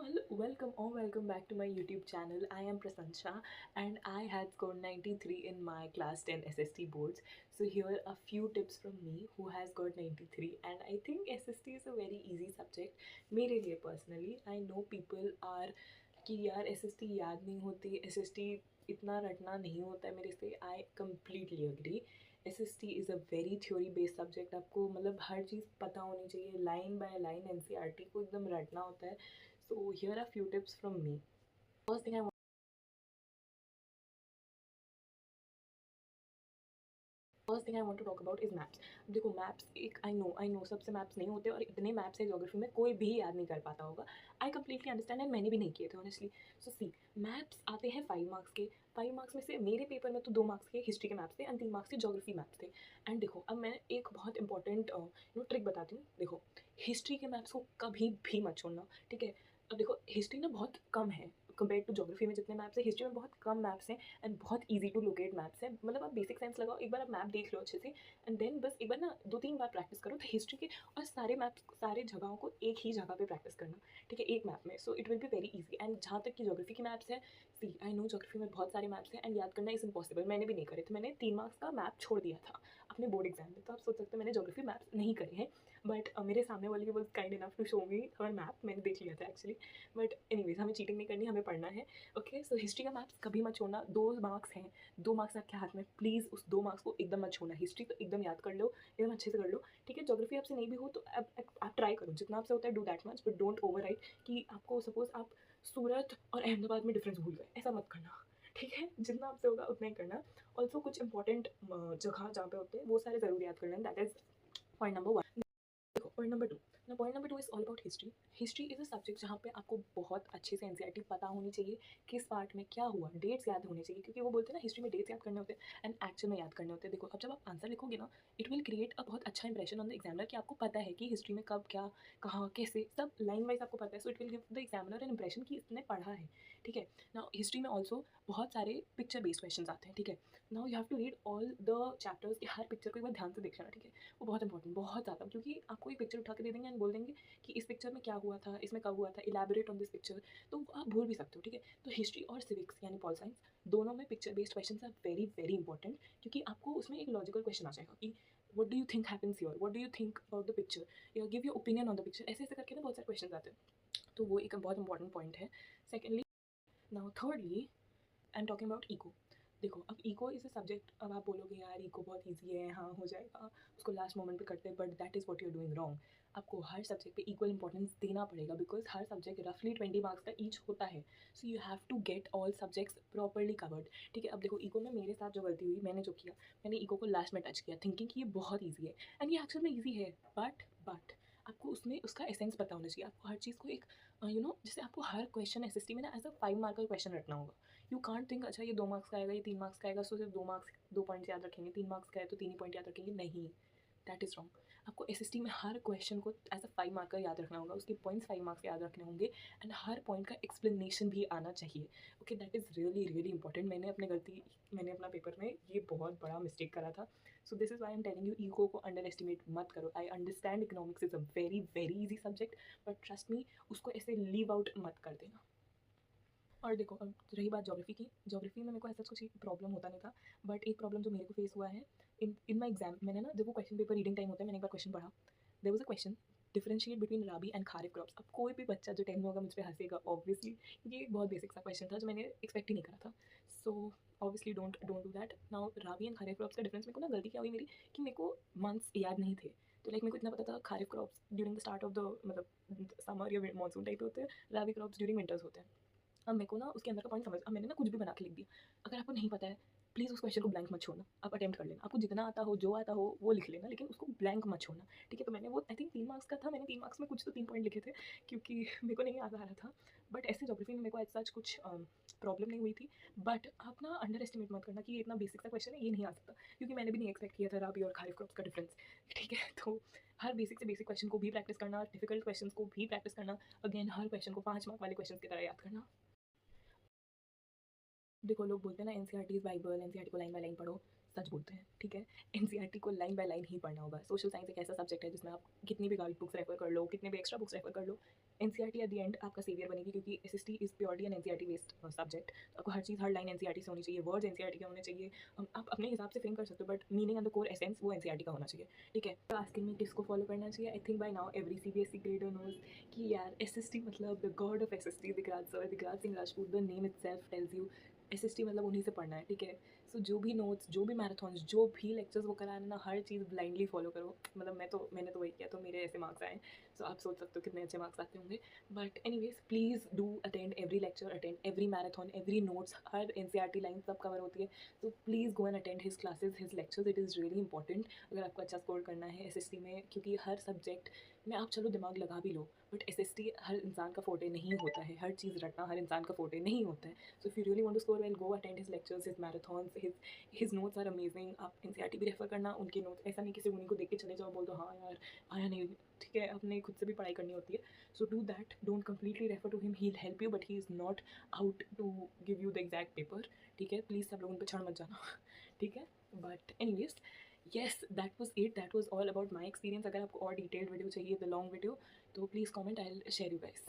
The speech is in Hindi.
all, welcome or welcome back to my YouTube channel. I am Prasansha and I had scored 93 in my class 10 SST boards. So here are a few tips from me who has got 93, and I think SST is a very easy subject. मेरे लिए personally, I know people are कि यार SST याद नहीं होती, SST इतना रटना नहीं होता है मेरे से. I completely agree. SST is a very theory based subject. आपको मतलब हर चीज़ पता होनी चाहिए, लाइन बाय लाइन NCERT को एकदम रटना होता है. So here are few tips from me. First thing I first thing I want to talk about is maps. देखो मैप्स एक आई नो सबसे मैप्स नहीं होते, और इतने मैप्स है ज्योग्राफी में कोई भी याद नहीं कर पाता होगा. आई कंप्लीटली अंडरस्टैंड, एंड मैंने भी नहीं किए थे ऑनेस्टली. सो सी, मैप्स आते हैं 5 मार्क्स के. 5 मार्क्स में से मेरे पेपर में तो 2 मार्क्स के हिस्ट्री के मैप्स थे एंड 3 मार्क्स के ज्योग्राफी मैप्स थे. एंड देखो अब मैं एक बहुत इंपॉर्टेंट ट्रिक बताती हूँ. देखो हिस्ट्री के मैप्स को कभी भी मत छोड़ना, ठीक है. अब देखो हिस्ट्री ना बहुत कम है कंपेयर टू ज्योग्राफी में जितने मैप्स है, हिस्ट्री में बहुत कम मैप्स हैं एंड बहुत ईजी टू लोकेट मैप्स हैं. मतलब आप बेसिक साइंस लगाओ, एक बार आप मैप देख लो अच्छे से, एंड देन बस एक बार ना 2-3 बार प्रैक्टिस करो तो हिस्ट्री के और सारे मैप्स सारे जगहों को एक ही जगह पे प्रैक्टिस करना, ठीक है, एक मैप में. So it will be very easy. And जहाँ तक कि ज्योग्राफी के मैप्स हैं, सी आई नो ज्योग्राफी में बहुत सारे मैप्स हैं एंड याद करना इज इम्पॉसिबल. मैंने भी नहीं करे थे, मैंने 3 मार्क्स का मैप छोड़ दिया था अपने बोर्ड एग्जाम में. तो आप सोच सकते हो मैंने ज्योग्राफी मैप्स नहीं करे हैं, बट मेरे सामने वाली was kind enough to show me her map. मैंने देख लिया था एक्चुअली. बट एनीवेज हमें चीटिंग नहीं करनी, हमें पढ़ना है. ओके, सो हिस्ट्री का मैप्स कभी मत छोड़ना. 2 मार्क्स हैं, 2 मार्क्स आपके हाथ में, प्लीज़ उस 2 मार्क्स को एकदम मत छोड़ना. हिस्ट्री तो एकदम याद कर लो, एकदम अच्छे से कर लो, ठीक है. ज्योग्राफी आपसे नहीं भी हो तो आप ट्राई करो, जितना आपसे होता है do that much, but don't over right कि आपको सपोज आप सूरत और अहमदाबाद में डिफरेंस भूल गए, ऐसा मत करना, ठीक है. जितना आपसे होगा उतना ही करना. ऑल्सो कुछ इंपॉर्टेंट जगह जहाँ पे होते हैं वो सारे ज़रूर याद करना. That is point number 1. देखो पॉइंट नंबर 2. ना point number 2 is all about history. History is a subject जहाँ पे आपको बहुत अच्छे से एनसीईआरटी पता होनी चाहिए, किस पार्ट में क्या हुआ, डेट्स याद होने चाहिए, क्योंकि वो बोलते हैं ना हिस्ट्री में डेट्स याद करने होते हैं एंड एक्चुअल में याद करने होते हैं. देखो अब जब आप आंसर लिखोगे ना, इट विल क्रिएट अ बहुत अच्छा इंप्रेशन ऑन द एग्जामिनर कि आपको पता है कि हिस्ट्री में कब क्या कहाँ कैसे सब लाइन वाइज आपको पता है. So it will give the examiner N impression कि इसने पढ़ा है, ठीक है. ना हिस्ट्री में ऑल्सो बहुत सारे पिक्चर बेस्ड क्वेश्चन आते हैं, ठीक है. Now you have to read all the chapters. हर पिक्चर को एक बार ध्यान से देख लेना, ठीक है. वो बहुत इंपॉर्टेंट, बहुत ज़्यादा, क्योंकि आपको एक पिक्चर उठा के दे देंगे एंड बोल देंगे कि इस पिक्चर में क्या हुआ था, इसमें कब हुआ था, इलेबोरेट ऑन दिस पिक्चर, तो आप भूल भी सकते हो, ठीक है. तो हिस्ट्री और सिविक्स यानी पॉल साइंस दोनों में picture based question are very very important, क्योंकि आपको उसमें एक लॉजिकल क्वेश्चन आ जाएगा कि what do you think happens here, what do you think about the picture, या give your opinion on the picture. ऐसे ऐसे करके ना बहुत सारे क्वेश्चन आते हैं, तो वो एक बहुत इंपॉर्टेंट पॉइंट है. Secondly, now thirdly I am talking about eco. देखो अब ईको इज़ अ सब्जेक्ट. अब आप बोलोगे यार ईको बहुत ईजी है, हाँ हो जाएगा, उसको लास्ट मोमेंट पे करते हैं, but that is what you are doing wrong. आपको हर सब्जेक्ट पे इक्वल इंपॉर्टेंस देना पड़ेगा, बिकॉज हर सब्जेक्ट रफली 20 मार्क्स का ईच होता है. So you have to get all subjects properly covered, ठीक है. अब देखो ईको में मेरे साथ जो गलती हुई, मैंने जो किया, मैंने ईको को लास्ट में टच किया थिंकिंग कि ये बहुत ईजी है, एंड ये एक्चुअल में ईजी है. बट आपको उसमें उसका एसेंस पता होना चाहिए. आपको हर चीज़ को एक जैसे आपको हर क्वेश्चन एसएसटी में ना एज अ 5 मार्क का क्वेश्चन रखना होगा. यू कांट थिंक अच्छा ये 2 मार्क्स का आएगा, ये 3 मार्क्स का आएगा, सो सिर्फ 2 मार्क्स 2 पॉइंट्स याद रखेंगे. 3 मार्क्स का है तो 3 ही पॉइंट याद रखेंगे, नहीं, दैट इज़ रॉन्ग. आपको एसएसटी में हर क्वेश्चन को एज अ 5 मार्कर याद रखना होगा, उसके पॉइंट्स 5 मार्क्स याद रखने होंगे, एंड हर पॉइंट का एक्सप्लेनेशन भी आना चाहिए. Okay, that is really really important. मैंने अपना पेपर में ये बहुत बड़ा मिस्टेक करा था. So this is why am telling you, ego को अंडर एस्टिमेट मत करो. I understand economics is a very very easy subject, but trust me उसको ऐसे लीव आउट मत कर देना. और देखो अब रही बात ज्योग्राफी की. ज्योग्राफी में मेरे को ऐसा कुछ प्रॉब्लम होता नहीं था, बट एक प्रॉब्लम जो मेरे को फेस हुआ है इन माई एग्जाम. मैंने ना जब वो क्वेश्चन पेपर रीडिंग टाइम होता है, मैंने एक बार क्वेश्चन पढ़ा. There was a question, differentiate between rabi and kharif crops. अब कोई भी बच्चा जो 10 में होगा मुझ पे हंसेगा ऑब्वियसली, क्योंकि एक बहुत बेसिक सा क्वेश्चन था जो मैंने एक्सपेक्ट ही नहीं करा था. So obviously don't don't do that. Now rabi and kharif crops का डिफरेंस, मेरे को ना गलती क्या हुई मेरी कि मेरे को मंथ्स याद नहीं थे. तो लाइक मेरे को इतना पता था kharif crops during the start of the मतलब समर या मानसून टाइप होते हैं, राबी क्रॉप्स ड्यूरिंग विंटर्स होते हैं. अब मेरे को ना उसके अंदर का पॉइंट समझ, अब मैंने ना कुछ भी बना के लिख दिया. अगर आपको नहीं पता है, प्लीज़ उस क्वेश्चन को ब्लैंक मत छोड़ना, आप अटेम्प्ट कर लेना. आपको जितना आता हो जो आता हो वो लिख लेना, लेकिन उसको ब्लैंक मत छोड़ना, ठीक है. तो मैंने वो आई थिंक 3 मार्क्स का था, मैंने 3 मार्क्स में कुछ तो 3 पॉइंट लिखे थे, क्योंकि मेरे को नहीं याद आ रहा था. बट ऐसे जोग्राफी में मेरे को ऐसा कुछ प्रॉब्लम नहीं हुई थी. बट आप ना अंडर एस्टिमेट मत करना कि ये इतना बेसिक सा क्वेश्चन है, ये नहीं आ सकता, क्योंकि मैंने भी नहीं एक्सपेक्ट किया था राबी और खारिफ क्रॉप्स का डिफरेंस, ठीक है. तो हर बेसिक से बेसिक क्वेश्चन को भी प्रैक्टिस करना, डिफिकल्ट क्वेश्चन को भी प्रैक्टिस करना, अगेन हर क्वेश्चन को 5 मार्क वाले क्वेश्चन की तरह याद करना. देखो लोग बोलते हैं ना एनसीईआरटी इज़ बाइबल, एनसीईआरटी को लाइन बाय लाइन पढ़ो. सच बोलते हैं, ठीक है. एनसीईआरटी को लाइन बाय लाइन ही पढ़ना होगा. सोशल साइंस एक ऐसा सब्जेक्ट है जिसमें आप कितनी भी गाइड बुक्स रेफर कर लो, कितने भी एक्स्ट्रा बुक्स रेफर कर लो, एनसीईआरटी एट द एंड आपका सेवियर बनेगी, क्योंकि SST is purely an NCERT based subject. आपको हर चीज़, हर लाइन एनसीईआरटी से होनी चाहिए, वर्ड्स एनसीईआरटी के होने चाहिए। आप अपने हिसाब से फ्रेम कर सकते हो, but meaning and the core essence वो एनसीईआरटी का होना चाहिए, ठीक है। तो आस्किंग में किसको फॉलो करना चाहिए, I think by now every CBSE grader knows कि यार एसएसटी मतलब the god of SST, Digraj sir, Digraj Singh Rajput, the name itself tells you SST मतलब उन्हीं से पढ़ना है, ठीक है। सो जो भी नोट्स, जो भी मैराथॉन्स, जो भी लेक्चर्स वो करा रहे हैं ना, हर चीज़ ब्लाइंडली फॉलो करो। मतलब मैंने तो वही किया, तो मेरे ऐसे मार्क्स आए। सो आप सोच सकते हो कितने अच्छे मार्क्स आते होंगे। But anyways, please do attend every lecture, attend every marathon, every notes, her NCERT line सब कवर होती है। तो please go and attend his classes, his lectures, it is really important अगर आपको अच्छा स्कोर करना है एसएसटी में, क्योंकि हर सब्जेक्ट में आप चलो दिमाग लगा भी लो, बट एसएसटी हर इंसान का फोटे नहीं होता है, हर चीज़ रटना हर इंसान का फोटे नहीं होता है। So if you really want to score well, go attend his lectures, his marathons, his notes are amazing. आप एनसीईआरटी भी रेफर करना, उनके नोट्स, ऐसा नहीं किसी उन्हीं को देख के चले जाओ, बोल दो हाँ यार आया नहीं, ठीक है, अपने खुद से भी पढ़ाई करनी होती है। So do that. Don't completely refer to him. He'll help you, but he is not out to give you the exact paper. ठीक है, प्लीज़ सब लोग उन पर छड़ मत जाना, ठीक है। But anyways, yes, that was it. That was all about my experience. अगर आपको और डिटेल्ड वीडियो चाहिए, द लॉन्ग वीडियो, तो please comment, I will share you guys.